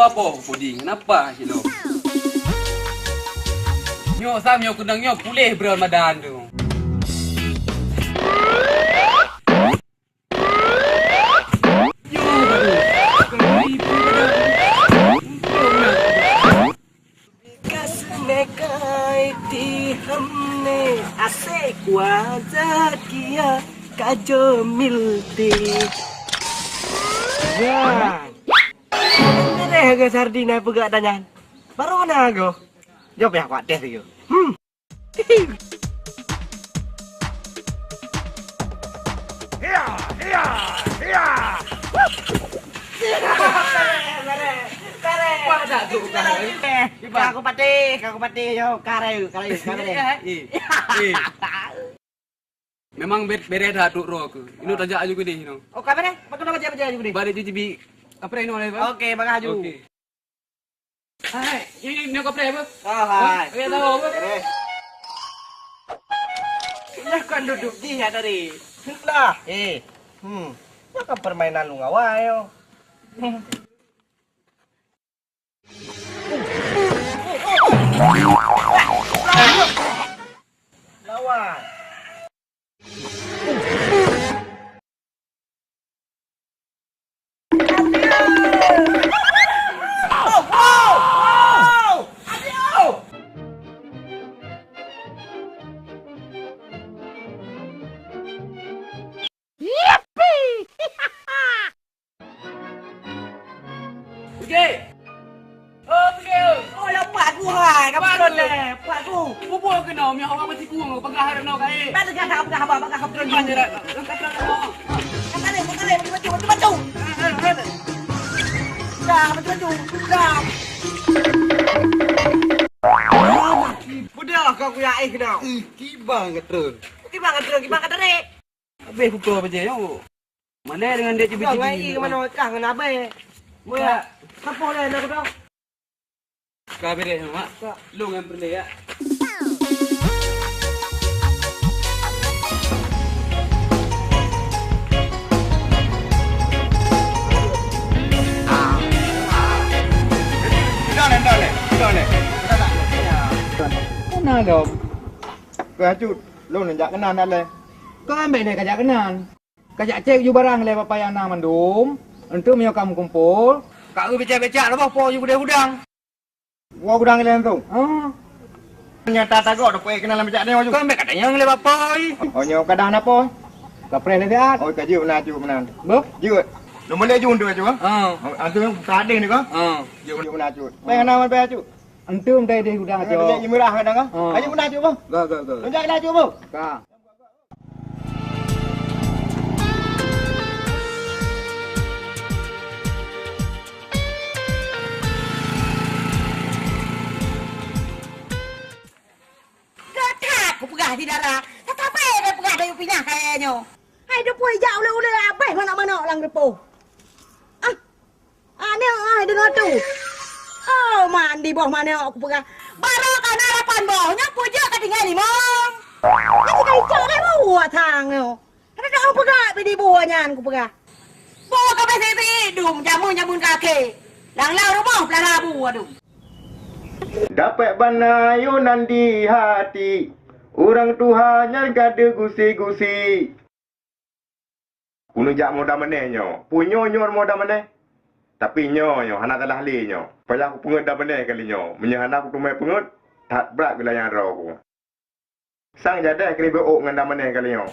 apa puding? Kenapa kilo? Nyok sam nyok kundang nyok pulih beramadan tu. हमने ऐसे वादा किया का जो मिलती ya ini ke sardina pegak danyan baru na go jawab ya kuat deh yo ya ya ya Aku pati yo kare. Memang bere dah duk ro ke. Inu tajak aju gede inu. Oh, kabare? Patut baca aju gede. Balik cuci bi kapre inu le. Okey, bang aju. Okey. Hai, ini kapre apa? Oh, hai. Okey, tahu apa? Lah kan duduk dia tadi. Lah, ya kan permainan lu ngawai yo. Lawan. Bubuh ke no, mi awak mesti kuang pagahar no kai. Pada ka apa ka terus Panjara, lengkap no. Kata betul. Dah, betul. Dah. Budak kau ya kena. Kibang ketrun. Kibang kata dek. Habis pukul apa je yo. Mana dengan dia cibi-cibi. Ngai ke mana cah ngena abe. Moya, kapo le nak dah. Ka bere mak. Lu ngan perle ya. Dale. Kenal dong. Kacut, lu nenjak kenan ale. Kau ambil ni kajak kenan. Kajak cek ju barang le papa yang nak mandum. Untuk mio kamu kumpul. Kau becak-becak lah po ju gudang. Gua gudang le tu. Nyata tago dak kenal becak ni ju. Kau ambil katanya le papa. Oh nyo kadang apa? Kapre le dia. Oh kaju menan. Bop. Ju. Lu boleh ju undur ju. Antu tadi ni ko. Ju menan ju. Pe nama pe ju. Antum dari di gudang aja. Jadi murah kadang kan? Ayo guna aja bang. Gak. Tunjuk aja bang. Gak. Ketak, aku pegah di darah. Kenapa dia pegah dari pindah kayaknya? Hai dia pun hijau oleh abeh mana-mana lang depo. Ni dengar tu. Oh, mandi boh mana aku pegang. Baru kan harapan bohnya puja ketinggal limong. Aku kaya cakap lah buah tang tu. Kenapa aku pegang bidi buahnya aku pegang. Buah kau pasti hidung, jamun kaki. Lang-lang rumah pelara buah tu. Dapat banayunan di hati. Orang Tuhannya gada gusi-gusi. Punya jak muda menenyo. Punya nyor muda meneh. Tapi nyo anak telah li nyo. Payah aku pengut dah benar kali nyo. Menyahana aku tumai pengut, tak berat bila yang raw aku. Sang jadah kena beok dengan dah benar kali nyo.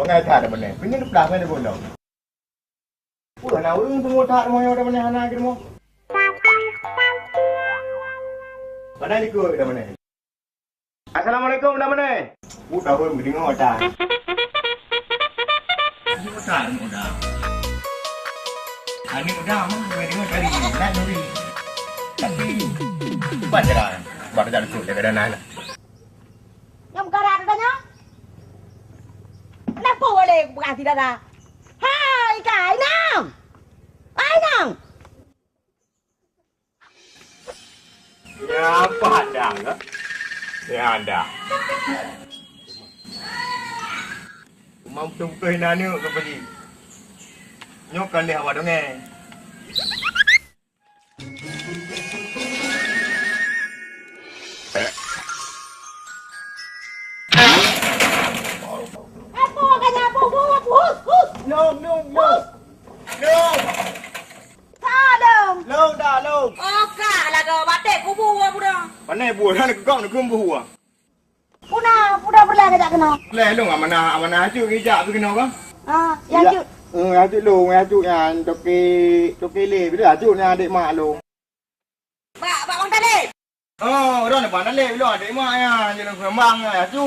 Bangai tak dah benar. Pengen dah benar pun dah. Pulang nak urung tunggu tak mau dah benar anak kita mau. Mana ni kau dah benar? Assalamualaikum dah benar. Budak pun berdengok dah. Udah. Ani udah mah dengar kali nak nuri. Tapi bajaran baru dah tu dekat dana lah. Yang karat adanya. Kenapa boleh bukan tidak ada? Hai kai nang. Hai nang. Ya apa ada enggak? Ya ada. Mau tumpuin nani ke pergi. Nyokan dia awak dongeng. Apa kanya apa? Hus. Long. Tak dong. Long dah long. Oh, kak lah kau batik kubu aku dah. Panai buah dah nak kau nak kumbu ah. Puna berlaga tak kena. Leh long amanah aju kejap tu kena kau. Yang cute. Aju long yang toki le bila aju ni adik mak long. Bak bang tadi. Oh, dah nak pandai le bila adik mak ya, jangan kembang aju.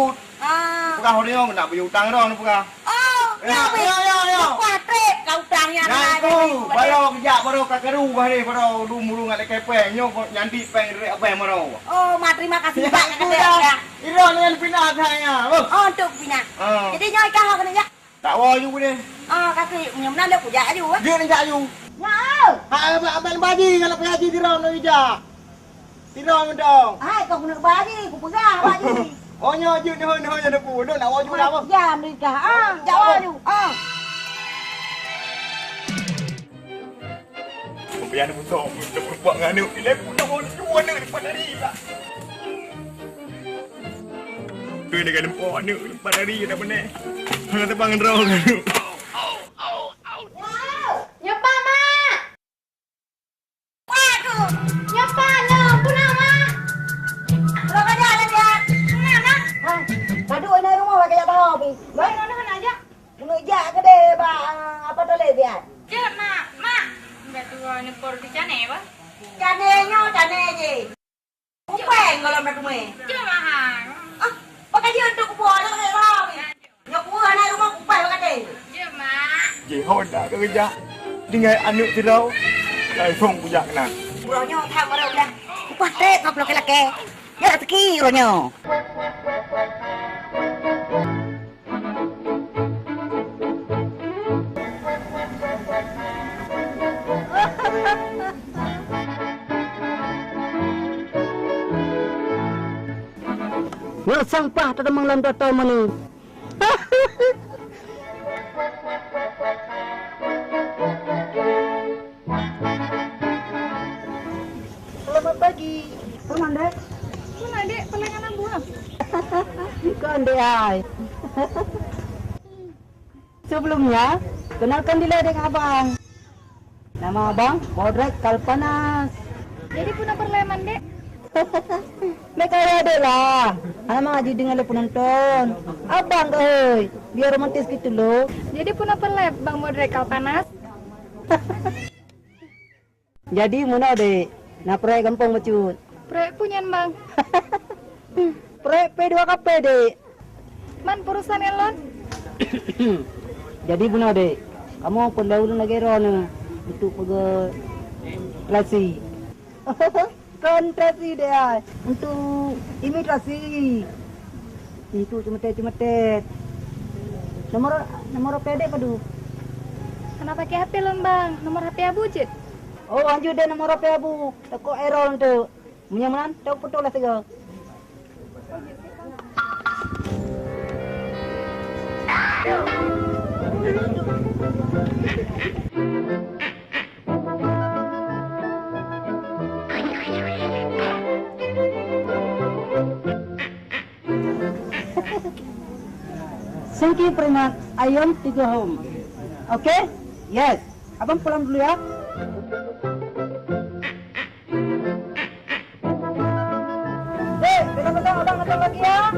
Bukan orang nak beli hutang dah ni bukan. Ya. Kuatret kau tanya Nanti baru kejap baru kakaru bahari baru mulu ngat kepeng nyo nyandi peng rek apa maro. Oh, mak terima kasih banyak kata. Iro ni pindah saya. Oh, untuk pindah. Jadi nyoi kau kena ya. Tak wa you ni. Kasih nyom nak aku jak aju. Dia ni jak you. Ya. Abang baji kalau pergi tirau nak bijak. Tirau dong. Hai, kau kena bagi, aku pegang bagi. Oh nyo je ni ada pu. Dok nak wa you dah apa? Jam ni dah. Jak aju. Biar dia betul. Dia berbuat dengan dia. Dia nak dua ni depan hari lah. Dia dengan empat ni depan hari dah benar. Hang terbang draw kan tu. Nyepa mak. Waduh, nyepa no, puna mak. Kalau kerja ada dia. Mana? Hai, padu ini rumah pakai jak tahu pi. Baik mana aja. Menujak ke deh bang apa tu le biar. Cep mak. Betul ni por di sana apa? Cane je. Kupeng kalau nak rumah. Cep mahal. Pakai dia untuk kubuah lah pakai tahu pi. Nyok buah nak rumah kupeng pakai deh. Cep mak. Ji honda ke kerja. Dengan anak tirau. Lai phong bujak kena. Buahnya tham baru dah. Kupah teh kau pelak laki. Ya rezeki buahnya. Sampah tak memang dalam data mana. Selamat pagi. Mana dek? Pelengan buah. Kan dek ai. Sebelumnya, kenalkan diri dengan abang. Nama abang Bodrek Kalpanas. Jadi puna perleman dek. Mereka ada lah. Anak ngaji dengan lo penonton. Abang kau, biar romantis gitu lo. Jadi puna perlep bang Bodrek Kalpanas. Jadi mana dek? Nak proyek gampang bacut. Proyek punyan bang. Proyek P2KP dek. Man perusahaan elon. Jadi mana dek? Kamu perlu negara ni untuk pergi relasi. Kontrasi dia untuk imigrasi. Itu cemetet. Nomor PD padu. Kenapa pakai HP lon bang? Nomor HP abu je. Oh, anjur dia nomor HP abu. Takut error tu. Menyamanan tak betul lah segala. Thank you very much. I want to go home. Okay? Yes. Abang pulang dulu ya. Betul-betul abang datang lagi ya.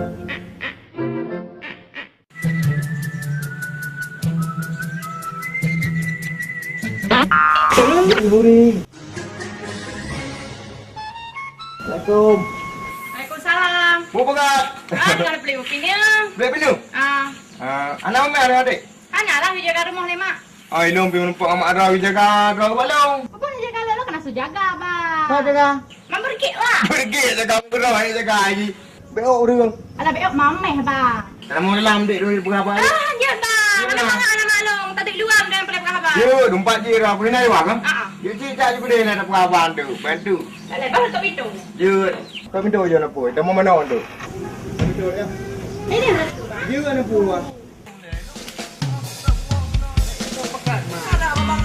Assalamualaikum. Waalaikumsalam. Mau pegat. Jangan beli upinnya. Beli pinu. Anak mana ada adik? Hanya lah jaga rumah ni mak. Ai long pi nampak amak ada jaga draw balong. Apa ni jaga lo kena sujaga bang. Kau jaga. Mam pergi lah. Pergi jaga draw ai jaga ai. Beok urang. Alah beok mameh bang. Nama dalam dek dulu berapa hari? Ya bang. Anak malong. Tak ada luar dan pelak apa. Ya, dompat je ra pun nai wang. Ah. Ya cicak je boleh nak pengawal tu. Bantu. Alah baru tak itu. Ya. Kau minta je nak pun. Dah mau mana tu? Minta ya. Ini lah. Ya nak pun. Ada abang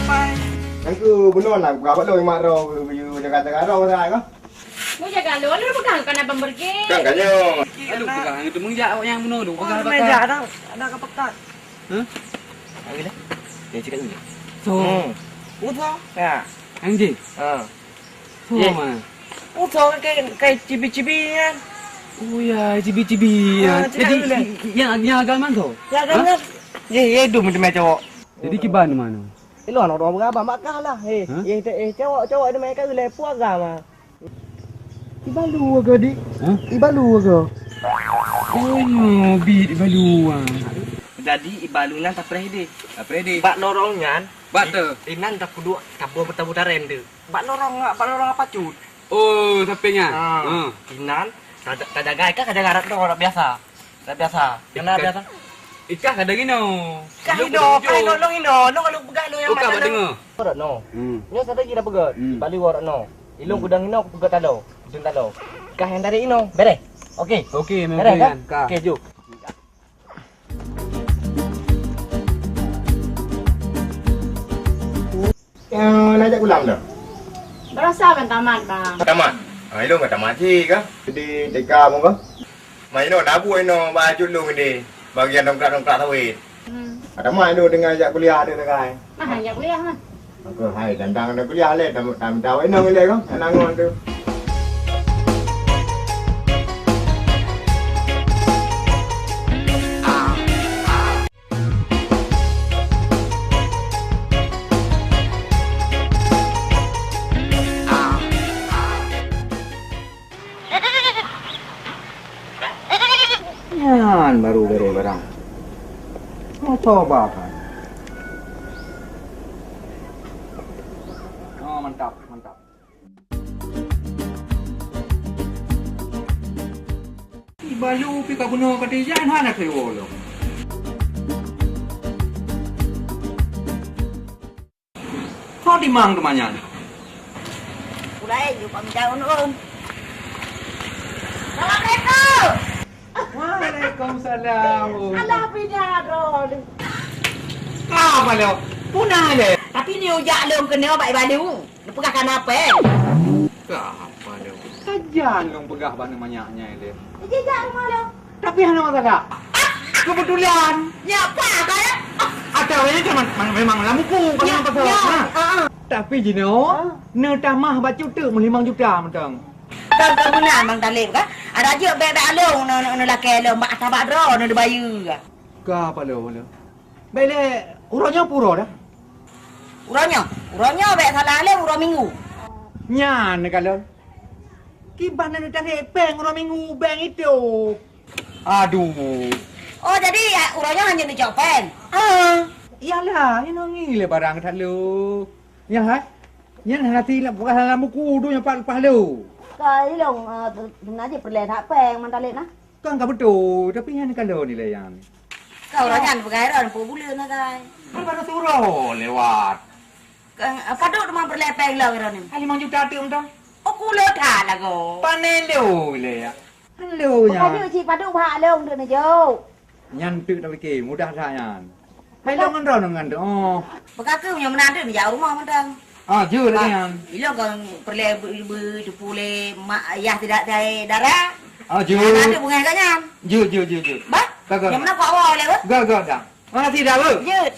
Aku benar lah, berapa lo yang marah, jaga-jaga roh saya kan? Mu jaga lu pegang kana pemberge. Kan kanyo. Aduh, pegang itu mengjak yang bunuh tu. Pegang Meja bakar. ada kepekat. Hah? Lagi dah. Dia cakap dulu. So, Uto. Ya. anjing. Ha. So Ye. mana? Uto kayak cibi-cibi kan. Oh ya, cibi-cibi ya. cakap Jadi dulu lah. yang agak mana tu? Ya kan kan. Ye hidup macam cowok. Jadi kiban mana? Ilo orang berapa makan lah. Hah? Cowok ada mereka lepu agama. Ibalu ke dik? Hah? Ibalu ke? Oh no, bit baluan. Jadi ibalunan tak pernah dia. Apa dia? Bak norongan. Bak tu. Inan tak kudu kabur bertamu rende. Bak norong apa cut. Oh, sampingnya. Ha. Inan kadagai ka kadagai rat orang biasa. Tak biasa. Kenapa Ikan. biasa? Ikah kadang gino. Kahino, kahino long ino, long kalau pegang long yang Buka buat dengar. Ora no. Hmm. Nyo sada gira pegat. Bali war no. Ilung kudang ino aku pegat talo. Kudang talo. Kah yang dari ino. Bere. Okey. Okey, memang Bere kan? kan. Okey, juk. Yang nak ajak pulang dah. Berasa kan tamat bang. Tamat. Ilong kat tamat cik kan? Jadi teka mo kan? Main no nabu no baju lu ni. Bagian dongkrak-dongkrak sawit. Ada mai tu dengan ajak kuliah dia kan. Mah hanya kuliah mah. Aku hai dandang ada kuliah le tam tahu ino le kan. Nangon tu. Yan baru bere barang. Mau coba kan? Oh, mantap, mantap. Ibalu pi ka bunuh ka di jan hana kewo lo. Kau di mang rumahnya? Ulai you pamjau nun. Assalamualaikum. Waalaikumsalam. Alah pinadro. Apa lo? Punah le. Tapi ni ujak lom kena baik balu. Dia pegang kenapa? Apa lo? Kajian long pegah bana manyaknya le. Dia jak rumah lo. Tapi hana mata tak? Kebetulan. Ya apa kaya? Ada orang cuma memang lamuku kalau pasal. Nah. Tapi Jino, ne tamah baca tu 5 juta mentang. Kan kemudian mang dalim kan? Ada je bebek alung no laki lo mak tabak dro no bayu ka. Ka apa lo? Bele urangnya puro dah. Uranya bek salah le urang minggu. Nyan kalau. Kiban nak cari peng orang minggu beng itu. Aduh. Oh jadi uranya hanya di Japan. Iyalah, ini le barang tak lu. Ya hai. Yan hati lah bukan dalam buku tu yang lepas lu. Kai long sebenarnya perlu tak peng mantalit nah. Kan enggak betul, tapi yang kalau ni le yang. Kau uranya begai ron pu bulan nah kai. Kan baru suruh lewat. Apa tu memang perlu peng lo ron ni. 5 juta tu mentang. Oh kulo dah lah go. Panen lu le ya. Hello Bukan ya. dia cik padu pak long tu na jo. Nyan tu tak fikir mudah tak yan. Hai long kan dengan tu. Oh. Bekaku punya menantu di jauh rumah mentang. Ah, jauh lagi yan. Ilong kan perlu pule mak ayah tidak ada darah. Ah, jauh. Menantu bunga kanya. Jauh. Ba? Kagak. Yang mana kau awal le? Gak dah. Mana tidak lu? Jut.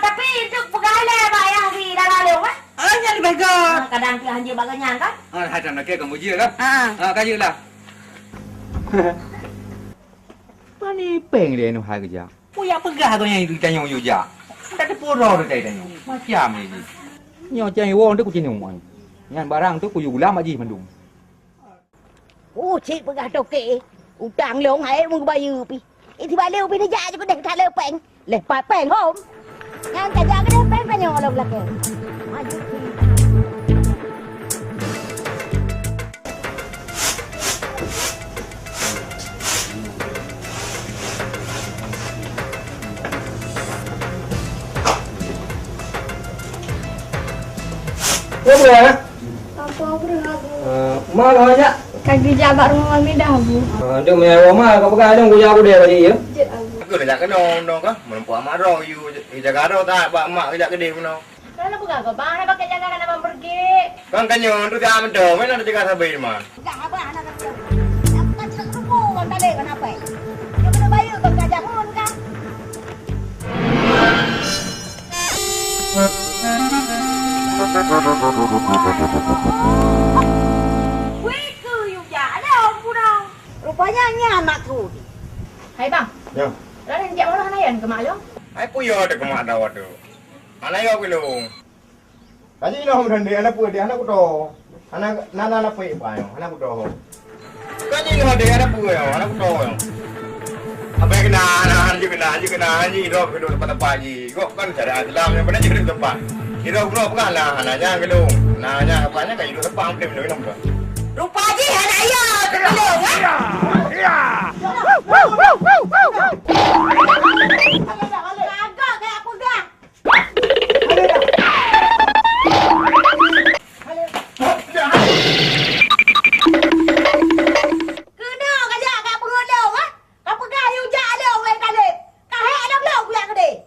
Tapi itu pegala pak ayah di darah le ba? Yang lebih gak. Kadang tu hanya baganya kan? Hai tak nak ke kamu je lah. Ha. Kaya lah. Pani peng dia nu hai kerja. Puya pegah tu yang itu tanya you ja. Tak ada pura tu tanya. Macam ni. Nyo cai wong tu ku cinu ai. Nyan barang tu ku yulam aji mandum. Cik pegah toke. Utang long hai mung bayu pi. Itu balik pi dia je ku dah tak le peng. Lepas peng hom. Yang kerja ke dia peng penyo lo belakang. Maju. Apa ya? Apa pernah bu? Mana aja? Kaki jabat rumah kami dah bu. Dia punya rumah kau pegang dong ku jago dia tadi ya. Jet abu. Aku nak ajak kena tak? Menempuh amak roh you jaga roh tak bak mak ajak gede puno. Kan Mana bukan kau bang? Nak pakai jaga kan abang pergi. Kan kanyo tu dia amdo, mana ada jaga sabai mah. Enggak apa anak kan. Aku kan cakap rumah kan tak ada kenapa? Dia kena bayar kau gajah pun kan. Weh ke you ada orang pun. Rupanya anak tu. Hai bang. Yo. Lalu dia orang hanayan ke mak lo? Ai puyo ada ke mak dawa tu. Anak yo belum. Kaji no mende anak pu dia anak ku do. Anak nana anak pu ba yo, anak ku do. Kaji no dia anak pu yo, anak ku do yo. Apa yang kena ni do ke do tempat pagi. Kok kan cara Islam yang benar jadi tempat. Kira bro bukan lah anaknya gelung. Anaknya apanya kayak hidup sepang dia minum minum. Rupanya anak yo tergelung kan. Iya. Agak kayak aku dah. Kena kajak kat pengelong ah. Kau pegang you jak long lain kali. Kau hek long long pula ke dia.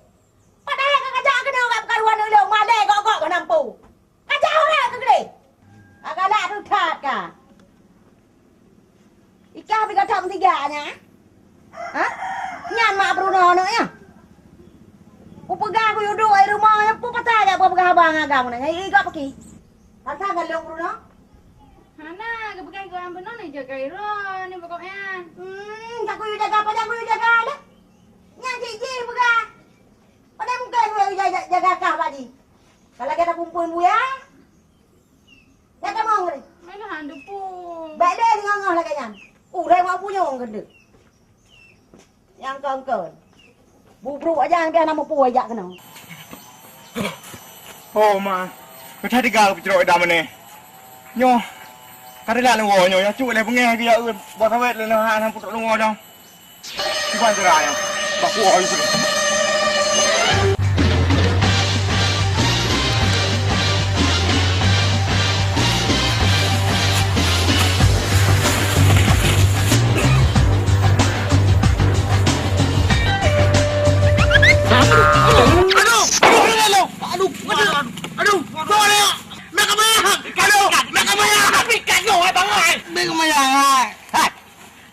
Padahal kau kajak kena kat perkaruan long malai gok-gok kau nampu. Kajak orang ke dia. Agak lah tu tat ka. Ika pergi kau tam tiganya. Ha? Nyan mak Bruno nak ya. Ku pegang aku duduk di rumah, aku patah aja apa pegang abang agam ni. Ngai ikut pergi. Pasal galong Bruno. Hana, kebukan kau yang benar ni jaga iron ni pokoknya. Aku you jaga apa aku you jaga dah. Nyan cik pegang. Pada muka you jaga kah tadi. Kalau kita kumpul buaya. Jaga mau ni. Mana handu pun. Baik dia ngangah lagi nyan. Dah mau punya orang gede. Yang kau. Bubru aja biar nama pu aja kena. Oh ma. Kau tadi gal picro ida mana? Nyo. Kadang lu nyo ya cu le pengen dia buat awet le nah han putruk lu dong. Di mana cerai? Baku oi tu.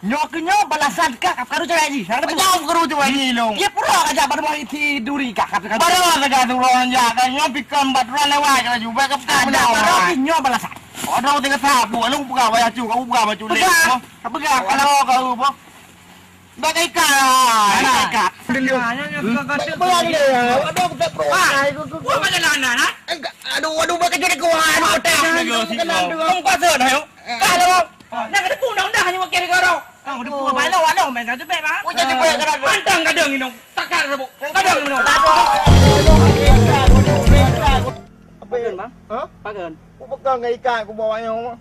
Nyoknya balasan kak karu cerai ji. Sana jauh karu cerai ni long. Ye pura aja pada mari tiduri kak. Baru aja tu orang jaga nyopikan baturan lewat kalau juga kap ada. Baru nyo balasan. Ada tinggal sapu, lu buka waya cu, kau buka baju le. Apa gak kalau kau apa? Bagai kak. Kak. Bukan dia. Aduh kita pro. Kau macam mana? Aduh bagai jadi kau. Aduh teh. Kau kuasa dah yo. Kalau nak ada pun dah hanya wakil kau. Kau ada pun balau walau main satu beg mah. Kau jadi boleh kadang. Pantang kadang ini. Takar sebuk. Kadang ini. Apa kan bang? Hah? Pakan. Aku pegang dengan ikan aku bawa nyo.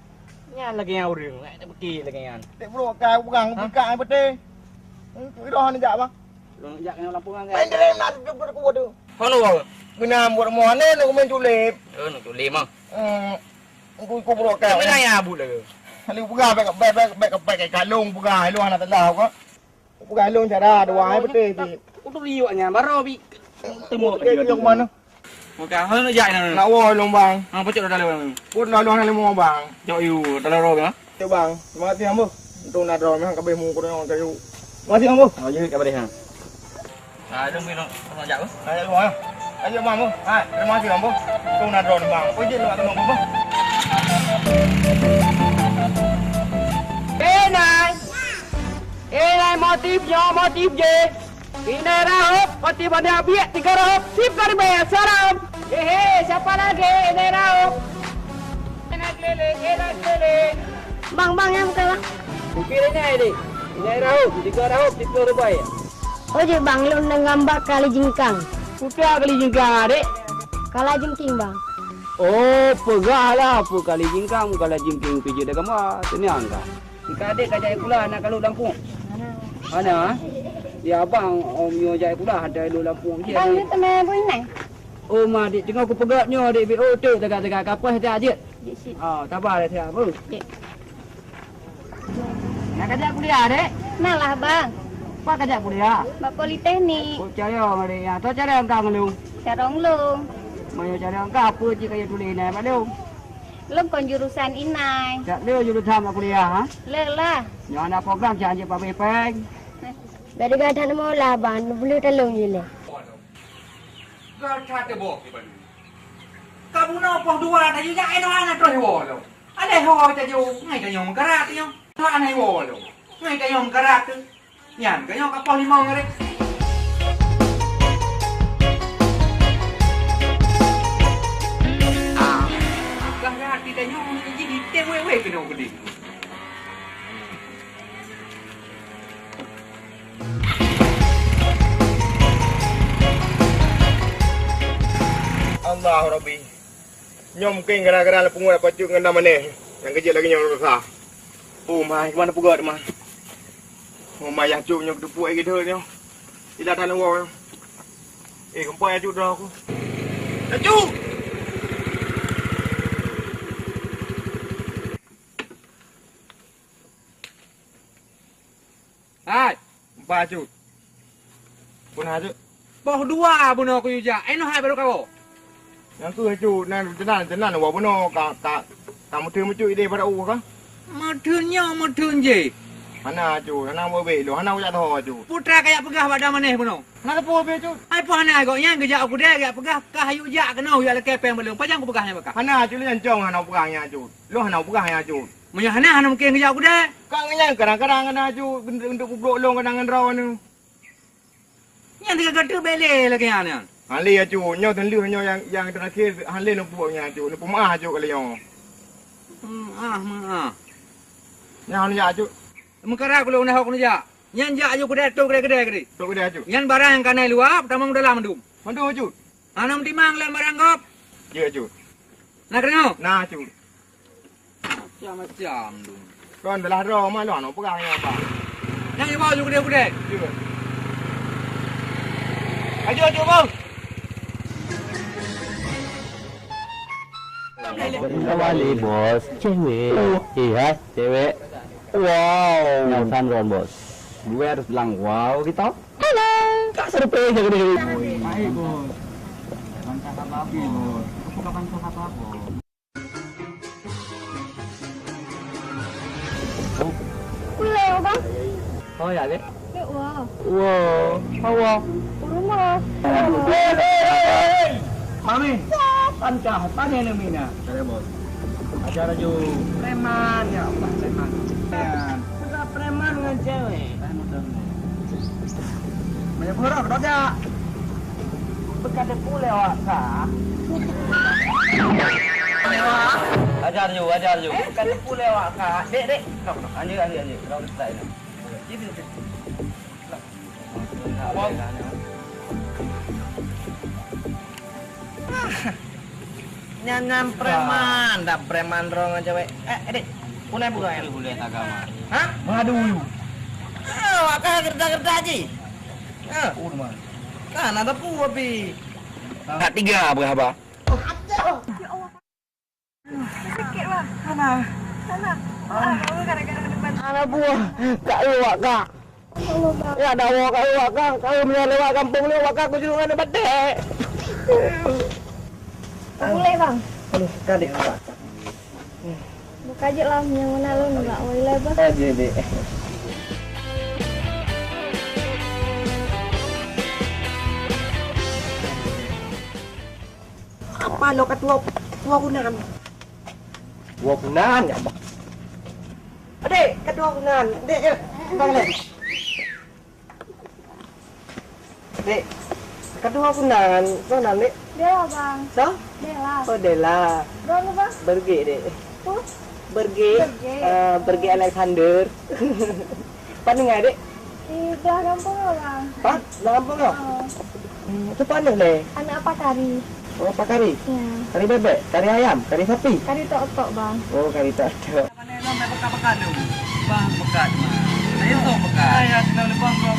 Nyan lagi yang orang. Tak pergi lagi yang. Tek bro ikan aku pegang ikan betul. Itu dah ni jak bang. Lu jak kena lampu kan. Main dalam nak jumpa aku tu. Kono bang. Guna buat mana nak main culip. Nak tu lima. Aku bro ikan. Tapi nak yang abut lagi. Lalu pegang baik ikan long pegang lu anak tak tahu kau. Pegang long cara dua betul ni. Aku tu riuknya baru bi temu Okey yang mana? Okey, hang nak jak nak. Nak wah long bang. Hang pocok dah dalam. Pun lalu hang lemo bang. Jauh you dalam roh bang. Ya bang, terima kasih ambo. Untuk nak draw memang kabeh mu kurang kayu. Terima kasih ambo. Oh, je kat balik hang. Ah, dong mi nak jak ke? Ayo lu ayo. Ayo bang ambo. Ha, terima kasih ambo. Untuk nak draw bang. Kau je lu tengok ambo. Nai motifnya motif je. Ini rahop, motif ada biak 3 rahop. Sip kali bayar salam. Siapa lagi? Ini rahop. Enak keliling. Bang yang bukan bang. Fikir ini. Ini rahop, 3 rahop, 30 rupiah. Oh je bang, lu nak gambar kali jingkang. Rupiah kali jingkang adik. Kala jingking bang. Oh, pegahlah apa kali jingkang, kali jingking kerja dah kamu. Ini angka. Jika adik kajai pula nak kalau Lampung. Mana? Dia abang om yo jai pula ada lu Lampung je. Bang ni teman pun nai. Oh mak dik tengok aku pegatnya dik BO tu tegak-tegak kapal dia aje. Ah, sabar dah siap apa? Nak kerja kuliah dek? Nak lah bang. Apa kerja kuliah? Bak politeknik. Oh, cara mari ya. Tu cara engkau ngelu. Sarong long. Maya cari angka apa je kaya tulis ni, Pak Leo? Lom kon jurusan inai. Tak Leo jurusan nak kuliah, ha? Lelah. Yang ada program jangan je Pak Peng. Dari gadang mau lah bang, boleh tolong je lah. Kau cakap boh ni baru. Kamu nak pon dua dah juga eno anak terus wo lo. Ale ho ta jo ngai ka nyong karat yo. Ho anai wo lo. Ngai ka nyong karat. Nyan ka nyong ka pon limong ngare. Ah. Karat ti ta nyong ni jadi te we ke no gede. Allah Rabbi. Nyom mungkin gara-gara la pungut apa cuk ngena mana. Yang kecil lagi nyom besar. Oh mai, mana pugat mai. Oh mai yang cuk nyom tepuk lagi dah nyom. Tidak ada lawa. Kempai cuk dah aku. Cuk. Hai, Empat cuk. Pun ada. boh dua buno aku juga. Eno hai baru kau. Yang tu cuk nan tenan wa bono ka kamu tu muncul ide pada u kan? Madun je. Hana cuk, hana mau be lo, hana ujak tahu cuk. Putra kayak pegah pada maneh buno. Hana tahu be cuk. Ai po hana kau yang kerja aku dah kayak pegah kah hayu jak kena ya le kepeng belum. Pajang aku pegahnya bakah. Hana cuk lian jong hana pegangnya cuk. Lo hana pegangnya cuk. Munya hana mungkin kerja aku dah. Kang yang kadang-kadang hana cuk untuk kublok long kadang raw ni. Yang tiga gede bele lagi hana. Hali ya cuk, nyo ten leu nyo yang terakhir hali lo puaknya cuk, lo pemah cuk kali yo. Maaf. Yang ya cuk. Mengkara aku nak aku nak. Yang jak ayo kedai tu kedai. Tok dia cuk. Yang barang yang kanai luar, pertama dalam mendum. Mandu cuk. Anam timang lain barang kop. Ya cuk. Nak kena? Nah cuk. Macam-macam tu. Kon belah raw mah lo hana pegangnya apa. Yang bawa juga kedai. Cuk. Ayo bang. Kembali bos, cewek. Iya, cewek. Wow, yang sandron bos. Gue harus bilang wow gitu. Halo. Kak surprise gede. Baik bos. Bangka apa bos? Aku kapan apa bos? Boleh bang? Oh ya deh. Wow. Wow, wow. Rumah. Mami. Pancah, tanya ni Mina. Ada bos. Acara ju preman ya, Pak preman. Sudah preman dengan cewek. Banyak orang roda. Bekade pule awak kah? Ajar ju. Bekade pule awak kah? Dek. Anjir. Kau nak try ni. Nyanyan preman, dah preman rong cewek. Dek, punai buka ya? Boleh agama. Hah? Madu. Awak kah kerja je? Oh, mana? Kan ada pun bi. Tak tiga berapa? Anak buah, kak lewat kak. Ya ada awak kak lewat kak. Kau punya lewat kampung lewat kak. Aku juga ada badai. Boleh bang? Aduh, kadek kak. Buka aja lah yang mana lo nggak boleh bang? Aja dek. Apa lo ketua kunan? Tua kunan ya bang. Adek, ketua kunan. Dek, ya. Bang le. Dek, ketua kunan. Mana dek? Dia lah bang. So? Dia lah. Oh, Dela. Berapa bang? Berge dek. Oh, Berge. Berge. Berge Alexander. Mana ngai dek? di belah kampung lah bang. Pak, dalam kampung lo? Oh, Itu mana dek? anak apa kari? Oh, apa kari? Ya. Kari bebek, kari ayam, kari sapi. Kari tok-tok bang. Oh, kari tak ada. Mana nak main pekat tu? Bang pekat. Saya tu pekat. Saya sudah lepas kau.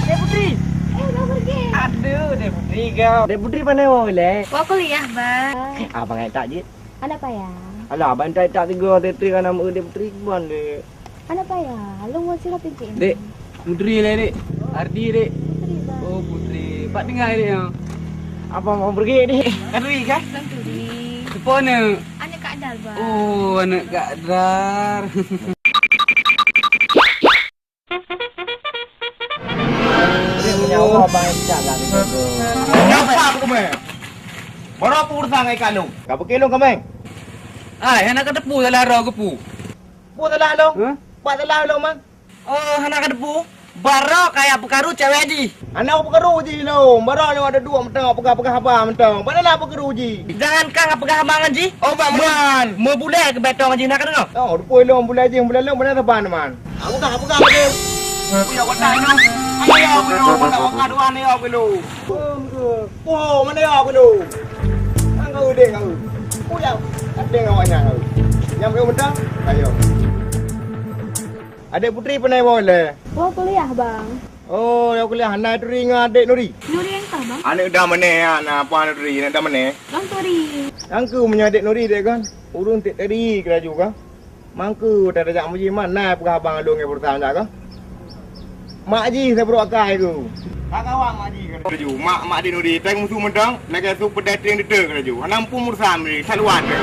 Dek Putri. Udah pergi. Aduh, Dek Putri kau. Dek Putri mana boleh? Kau kuliah bang. Abang ai tak je. Anak payah. Alah, abang tak tiga Dek Putri kan nama Dek Putri buan dek. Anak payah. Lu mau sila pikir. Dek, Putri lah dek. Ardi dek. Putri bang. Oh Putri. Pak dengar dek yang. Apa mau pergi ni? Kadri kan? Lang turi. Siapa ni? Anak Kak Dal, bang. Oh, anak Kak Dar. Dia menyawa abang jalan ni. Kenapa aku meh? Baru apa urusan dengan ikan lu? Kau pergi lu kemeng? Ai, anak kedepu salah roh kepu. Pun telah lu. Hah? Pak telah lu mang. Oh, anak kedepu. Baru kayak pekaru cewek ji. Anak pekaru ji lu. Baru lu ada dua mentang pegah-pegah abang mentang. Padahal pekaru ji. Jangan kang pegah abang ji. Oh, bang man. Mau boleh ke betong ji nak dengar? Oh, depois lu boleh ji, boleh lu mana teban man. Aku dah pegah ke. Ya kau tanya. Ayo aku lu, kau ngaduan ni aku lu. Oh, mana aku lu? Kau deh kau. Pulau. Ada awaknya kau. Yang kau mentang? Ayo. Adik putri pernah boleh. Wah, kuliah, bang. Oh, yang kuliah anak tu dengan adik Nuri. Nuri yang tahu, bang. Anak dah mana ya? Nak apa anak Nuri? Nak dah mana? Lang turi. Angku punya adik Nuri dia kan. Urun tik tadi kira juga. Mangku tak ada jak muji mana pegah abang lu ngai pertama jak kan. Mak ji saya perlu akai tu. Tak kawan mak ji kan. Keraju, mak di Nuri. Tengok musuh mentang. Nak kaya su pedating detek keraju. Anak pun mursam ni. Saluan ke?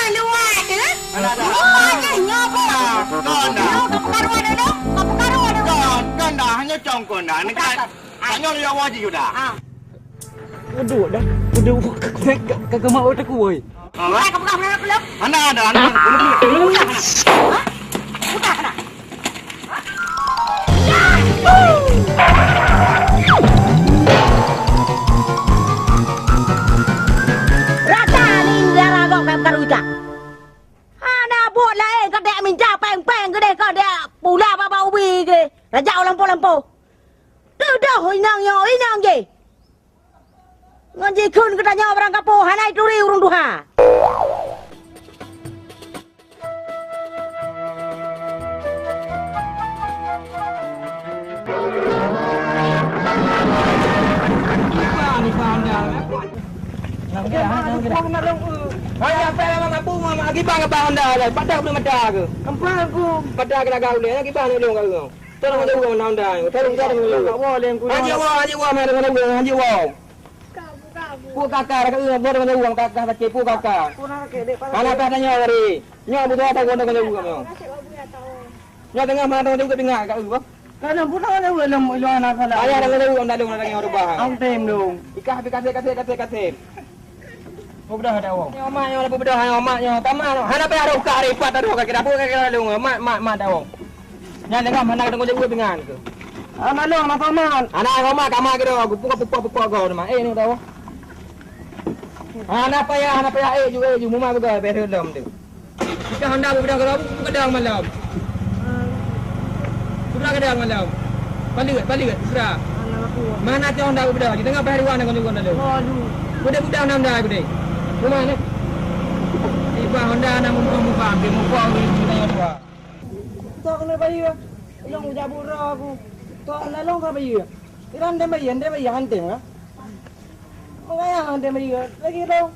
Luar ke? Anak dah. Luar ke? Nyoba. Kan dah. Kau pekaruan ada? Kau pekaruan ada? Kan dah. Hanya congkon dah. Ni kan. Hanya dia wajib dah. Duduk dah. Duduk kagak mau tak kuoi. Hai, kau pegang mana peluk? Anak ada. Anak. Buka kena. Rata ni darah kau kayak karuca. Ada buat lain kau dek minta peng-peng ke dek kau dek pula apa ubi ke. Raja lampu-lampu. Dah inang je. Ngaji kun kita nyawa orang kapo hanai turi urung duha. Hanya apa yang mampu mama agibang ke bang dah lah. Padak belum ada ke? Empat aku. Padak ke lagau ni. Agibang ni belum kau. Tolong ada uang nak dah. Tolong boleh aku. Haji wang mana mana uang haji wang. Pu kakak rak boleh mana uang kakak baca pu kakak. Mana apa tanya hari. Nyo butuh apa guna guna uang nyo. Nyo tengah mana tengah tengah kat uang. Kalau butuh ada uang lam ilo anak salah. Ayah ada uang dah dong nak orang bah. Ang tem dong. Ikah kasih. Budak ada wong. Yo mak yo lepo budak yo mak yo tamah. Hana pe ada ukar repat ada ka kira buka kira lu mak ada wong. Nya dengar mana ketemu je dengan ke. Mana nak paman. Anak kau mak kamar kira aku puka kau nama. Ni tahu. Hana pe ya ju mama buka pe dalam tu. Kita hendak budak kau buka dalam malam. Budak dalam malam. Balik serah. Mana tu hendak budak di tengah pahruan kau juga ada. Waduh. Budak nam dah aku dek. Rumah ni. Iba Honda nak muka dia muka ni kita dua. Tak kena bayar. Long jabur aku. Tak nak long ka bayar. Iran dia bayar hanting ah. Makanya hanting bayar. Lagi long.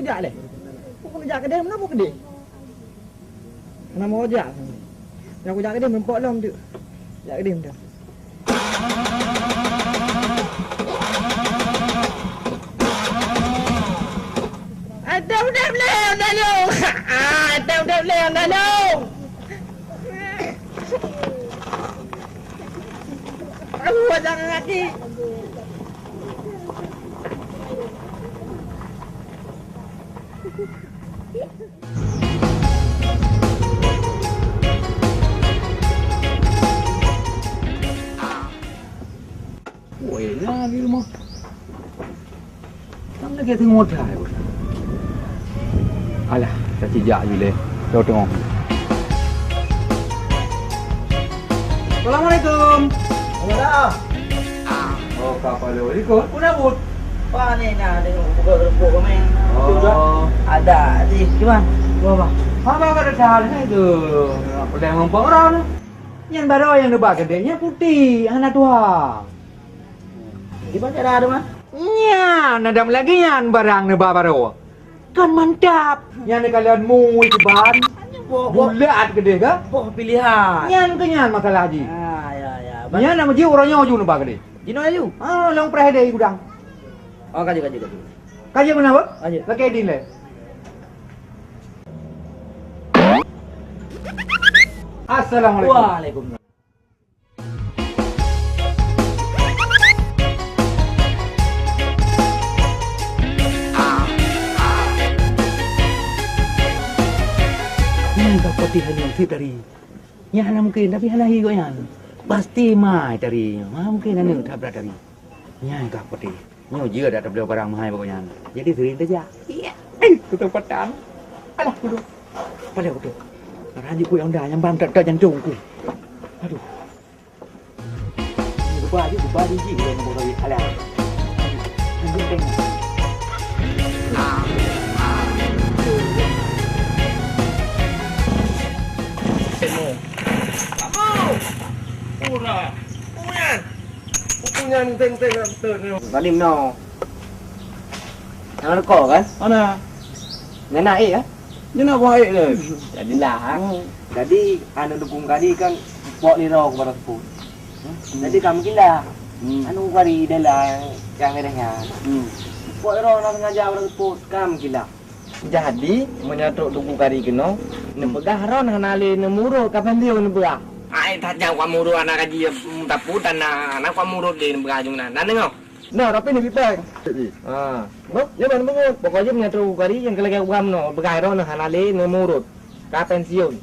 Ojak leh. Aku ojak kedai mana kedai? Nama ojak. Yang ojak kedai mempok lam tu. Ojak kedai dah. Ada udah lu. Ada udah lu. Aku jangan ngati. Ôi la đi mà. Tắm nó kia thứ ngột lại rồi. Alah, tak cijak je leh. Kau tengok. Assalamualaikum. Waalaikumsalam. Oh, kapal lu. Ikut. Kuna but. Wah ni nak tengok buka kami. Oh. Ada di gimana? Wah. Apa kau dah tahu ni tu? Apa dah mampu orang? Yang baru yang debat kedainya putih, anak tua. Di mana cara ada mah? Nyan, ada lagi nyan barang ni babaro. Kan mantap. Nyan ni kalian mui keban. Bulat gede ke? Boh pilihan. Nyan ke nyan masalah haji. Ya. Nyan nama ji orangnya oju nampak gede. Jino ayu. Ah, long perah deh gudang. Oh, kaji. Kaji mana apa? Kaji. Pakai din le. Assalamualaikum. Waalaikumsalam. Yang putih hanya fit dari. Yang hana mungkin tapi hana higo yang. Pasti mai dari. Mungkin hana tabrak dari. Yang putih. Nyo je dah beli barang mahal pokoknya. Jadi sering saja. Iya. Tutup petan. Alah, duduk. Pada duduk. Raji ku yang dah yang bang tak jantung ku. Aduh. Lupa aja ji dia nombor lagi. Alah. Tengok tengok. Tadi no. Nó cổ kan? Mana? Nenek kan? Dia nak buat le. Jadilah. Jadi anu dukung kali kan buat liro kepada seput. Jadi kami kila. Anu kali adalah yang adanya. Buat liro nak ngajar kepada seput kami kila. Jadi menyatuk dukung kali kena nepegah ron hanale nemuro kapan dia nepegah. Ai tak jauh kamu ru anak kaji taput dan anak kamu ru di berajung na. Dan dengar. Nah, tapi ni kita. No, ya mana mengut. Pokoknya menyatuk kali yang kelagi uam no begah ron hanale nemuro ka pensiun.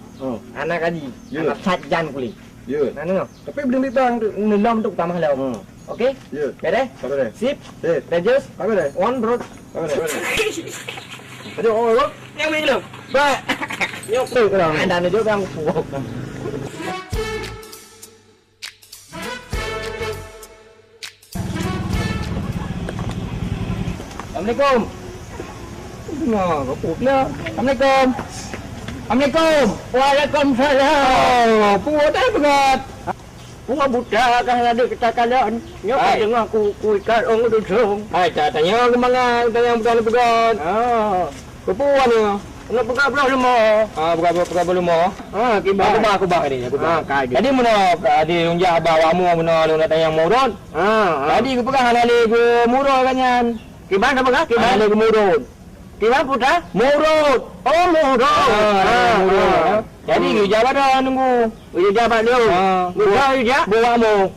Anak kaji. Anak sajan kuli. Ya. Nah dengar. Tapi belum ditang nelom untuk tambah lau. Okey? Ya. Beres? Beres. Sip. Sip. Rejus? Beres. One bro. Beres. Aduh, oh, Yang ni lu. baik. Nyok tu kalau anda ni juga yang puak. Assalamualaikum. Dengar, keput lah. Assalamualaikum. Assalamualaikum. Waalaikumsalam. Puak dah pengat. Puak buta kan ada kita kalian. Nyok dengar aku ikat orang duduk. Hai, tanya ke mana tanya bukan pegang. Kepuan ni. Nak pegang belah lemah. Bukan belum mau. Kibar. Aku bah ni. Kaji. Jadi mana ada unjah bawamu mana lu nak tanya murun. Jadi aku pegang halali ke murun kanyan. Kibar nak pegang? Kibar. Halali ke murun. Kibar putra? Murut. Oh, murut. Murut. Jadi you jabat dah nunggu. Uji jabat dia. Putra uji. Bawamu.